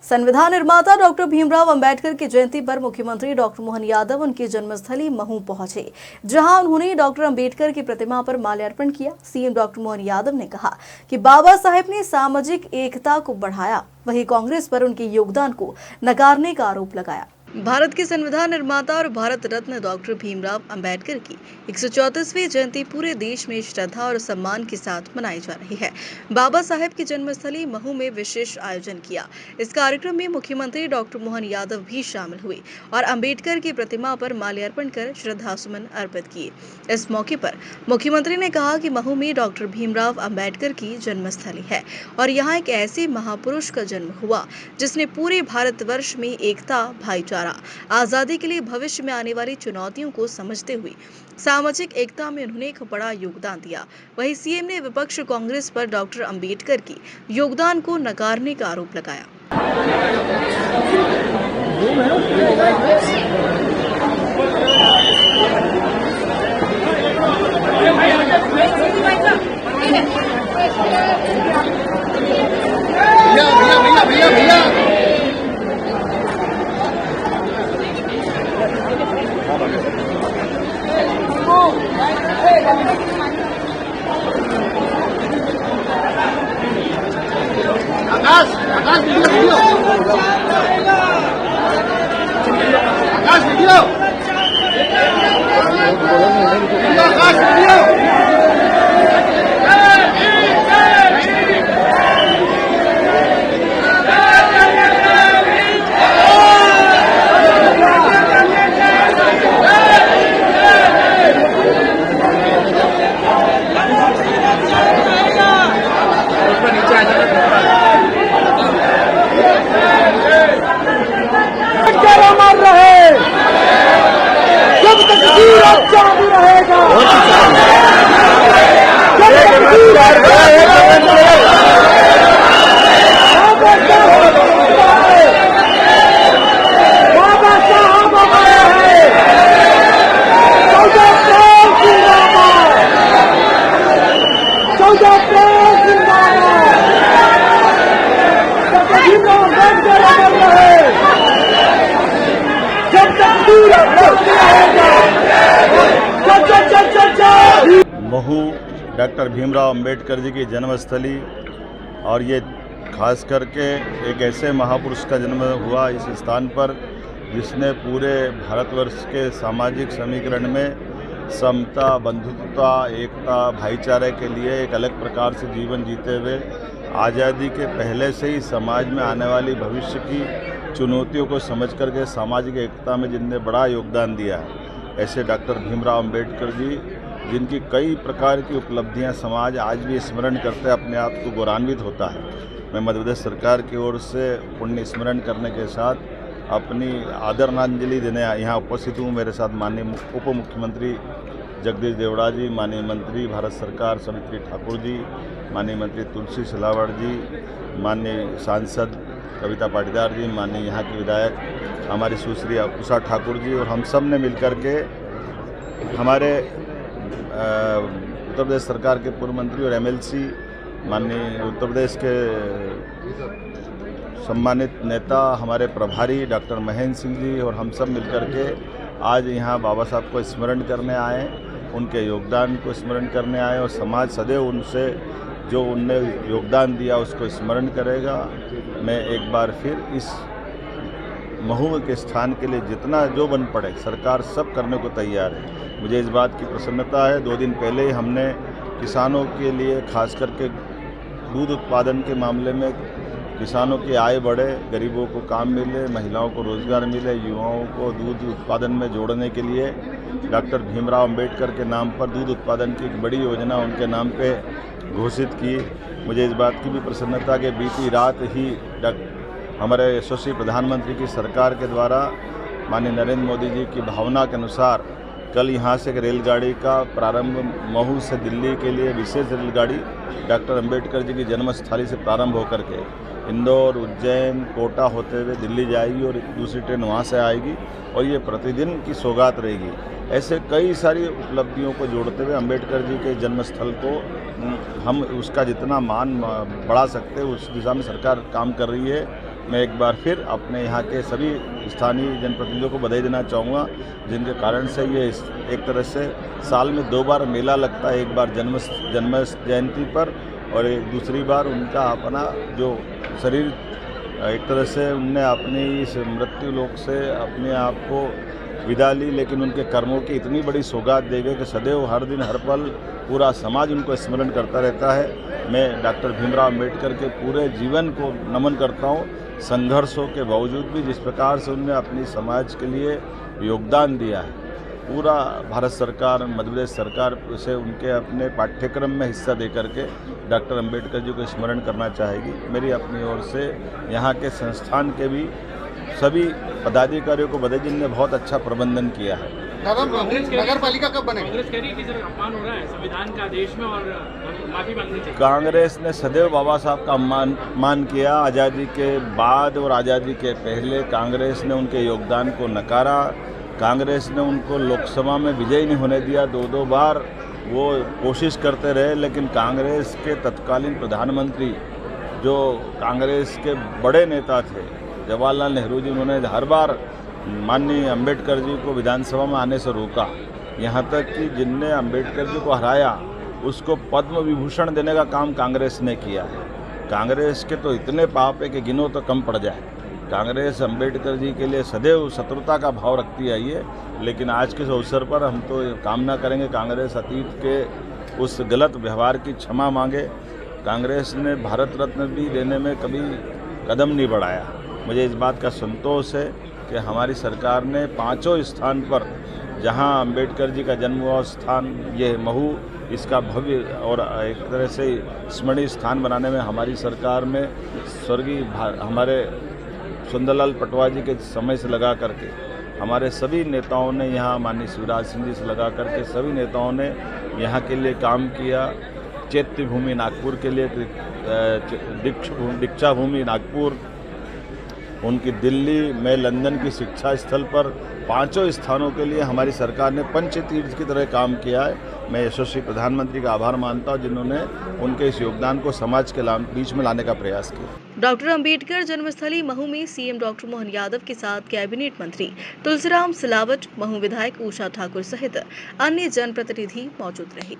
संविधान निर्माता डॉक्टर भीमराव अंबेडकर की जयंती पर मुख्यमंत्री डॉक्टर मोहन यादव उनकी जन्मस्थली महू पहुंचे, जहां उन्होंने डॉक्टर अंबेडकर की प्रतिमा पर माल्यार्पण किया। सीएम डॉक्टर मोहन यादव ने कहा कि बाबा साहेब ने सामाजिक एकता को बढ़ाया, वहीं कांग्रेस पर उनके योगदान को नकारने का आरोप लगाया। भारत के संविधान निर्माता और भारत रत्न डॉक्टर भीमराव अंबेडकर की 134वीं जयंती पूरे देश में श्रद्धा और सम्मान के साथ मनाई जा रही है। बाबा साहेब की जन्मस्थली महू में विशेष आयोजन किया। इस कार्यक्रम में मुख्यमंत्री डॉक्टर मोहन यादव भी शामिल हुए और अंबेडकर की प्रतिमा पर माल्यार्पण कर श्रद्धासुमन अर्पित किए। इस मौके पर मुख्यमंत्री ने कहा कि महू में डॉक्टर भीमराव अंबेडकर की जन्मस्थली है और यहाँ एक ऐसे महापुरुष का जन्म हुआ जिसने पूरे भारतवर्ष में एकता, भाईचारा, आजादी के लिए भविष्य में आने वाली चुनौतियों को समझते हुए सामाजिक एकता में उन्होंने एक बड़ा योगदान दिया। वहीं सीएम ने विपक्ष कांग्रेस पर डॉक्टर अंबेडकर की योगदान को नकारने का आरोप लगाया। महू डॉक्टर भीमराव अंबेडकर जी की जन्मस्थली और ये खास करके एक ऐसे महापुरुष का जन्म हुआ इस स्थान पर जिसने पूरे भारतवर्ष के सामाजिक समीकरण में समता, बंधुत्वता, एकता, भाईचारे के लिए एक अलग प्रकार से जीवन जीते हुए आज़ादी के पहले से ही समाज में आने वाली भविष्य की चुनौतियों को समझ करके सामाजिक एकता में जिनने बड़ा योगदान दिया है, ऐसे डॉक्टर भीमराव अंबेडकर जी जिनकी कई प्रकार की उपलब्धियां समाज आज भी स्मरण करते अपने आप को गौरवान्वित होता है। मैं मध्य प्रदेश सरकार की ओर से पुण्य स्मरण करने के साथ अपनी आदरांजलि देने यहाँ उपस्थित हूँ। मेरे साथ माननीय उप मुख्यमंत्री जगदीश देवड़ा जी, माननीय मंत्री भारत सरकार सवित्री ठाकुर जी, माननीय मंत्री तुलसी सिलावट जी, माननीय सांसद कविता पाटीदार जी, माननीय यहाँ के विधायक हमारी सुश्री उषा ठाकुर जी, और हम सब ने मिलकर के हमारे उत्तर प्रदेश सरकार के पूर्व मंत्री और एमएलसी माननीय उत्तर प्रदेश के सम्मानित नेता हमारे प्रभारी डॉक्टर महेंद्र सिंह जी और हम सब मिलकर के आज यहाँ बाबा साहब को स्मरण करने आए, उनके योगदान को स्मरण करने आए और समाज सदैव उनसे जो उनने योगदान दिया उसको स्मरण करेगा। मैं एक बार फिर इस महू के स्थान के लिए जितना जो बन पड़े सरकार सब करने को तैयार है। मुझे इस बात की प्रसन्नता है, 2 दिन पहले ही हमने किसानों के लिए खास करके दूध उत्पादन के मामले में किसानों की आय बढ़े, गरीबों को काम मिले, महिलाओं को रोजगार मिले, युवाओं को दूध उत्पादन में जोड़ने के लिए डॉक्टर भीमराव अंबेडकर के नाम पर दूध उत्पादन की एक बड़ी योजना उनके नाम पे घोषित की। मुझे इस बात की भी प्रसन्नता कि बीती रात ही हमारे यशस्वी प्रधानमंत्री की सरकार के द्वारा माननीय नरेंद्र मोदी जी की भावना के अनुसार कल यहाँ से एक रेलगाड़ी का प्रारंभ महू से दिल्ली के लिए विशेष रेलगाड़ी डॉक्टर अंबेडकर जी की जन्मस्थली से प्रारंभ होकर के इंदौर, उज्जैन, कोटा होते हुए दिल्ली जाएगी और दूसरी ट्रेन वहाँ से आएगी और ये प्रतिदिन की सौगात रहेगी। ऐसे कई सारी उपलब्धियों को जोड़ते हुए अंबेडकर जी के जन्मस्थल को हम उसका जितना मान बढ़ा सकते हैं उस दिशा में सरकार काम कर रही है। मैं एक बार फिर अपने यहाँ के सभी स्थानीय जनप्रतिनिधियों को बधाई देना चाहूँगा, जिनके कारण से ये एक तरह से साल में 2 बार मेला लगता है, एक बार जन्म जयंती पर और एक दूसरी बार उनका अपना जो शरीर एक तरह से उनने अपनी इस मृत्यु लोक से अपने आप को विदा ली, लेकिन उनके कर्मों की इतनी बड़ी सौगात दे गए कि सदैव हर दिन हर पल पूरा समाज उनको स्मरण करता रहता है। मैं डॉक्टर भीमराव अम्बेडकर के पूरे जीवन को नमन करता हूँ। संघर्षों के बावजूद भी जिस प्रकार से उन्होंने अपनी समाज के लिए योगदान दिया है, पूरा भारत सरकार, मध्य प्रदेश सरकार से उनके अपने पाठ्यक्रम में हिस्सा दे करके डॉक्टर अम्बेडकर जी को स्मरण करना चाहेगी। मेरी अपनी ओर से यहाँ के संस्थान के भी सभी पदाधिकारियों को बधाई, जिनने बहुत अच्छा प्रबंधन किया है। नगर पालिका कब बनेगी? कांग्रेस कह रही है कि सर अपमान हो रहा है संविधान का देश में और माफी मांगनी चाहिए। कांग्रेस ने सदैव बाबा साहब का मान किया। आज़ादी के बाद और आज़ादी के पहले कांग्रेस ने उनके योगदान को नकारा। कांग्रेस ने उनको लोकसभा में विजयी नहीं होने दिया। 2 बार वो कोशिश करते रहे, लेकिन कांग्रेस के तत्कालीन प्रधानमंत्री जो कांग्रेस के बड़े नेता थे जवाहरलाल नेहरू जी, उन्होंने हर बार माननीय अम्बेडकर जी को विधानसभा में आने से रोका। यहाँ तक कि जिनने अम्बेडकर जी को हराया उसको पद्म विभूषण देने का काम कांग्रेस ने किया है। कांग्रेस के तो इतने पाप है कि गिनो तो कम पड़ जाए। कांग्रेस अम्बेडकर जी के लिए सदैव शत्रुता का भाव रखती आई है, लेकिन आज के इस अवसर पर हम तो कामना करेंगे कांग्रेस अतीत के उस गलत व्यवहार की क्षमा मांगे। कांग्रेस ने भारत रत्न भी देने में कभी कदम नहीं बढ़ाया। मुझे इस बात का संतोष है कि हमारी सरकार ने 5 स्थान पर, जहां अम्बेडकर जी का जन्म हुआ स्थान ये महू, इसका भव्य और एक तरह से स्मरणीय स्थान बनाने में हमारी सरकार में स्वर्गीय हमारे सुंदरलाल पटवा जी के समय से लगा करके हमारे सभी नेताओं ने, यहाँ माननीय शिवराज सिंह जी से लगा करके सभी नेताओं ने यहाँ के लिए काम किया। चैत्य भूमि नागपुर के लिए, दीक्षा भूमि नागपुर, उनकी दिल्ली में लंदन की शिक्षा स्थल पर 5 स्थानों के लिए हमारी सरकार ने पंचतीर्थ की तरह काम किया है। मैं यशस्वी प्रधानमंत्री का आभार मानता हूं, जिन्होंने उनके इस योगदान को समाज के बीच में लाने का प्रयास किया। डॉक्टर अंबेडकर जन्मस्थली महू में सीएम डॉक्टर मोहन यादव के साथ कैबिनेट मंत्री तुलसीराम सिलावट, महू विधायक उषा ठाकुर सहित अन्य जनप्रतिनिधि मौजूद रहे।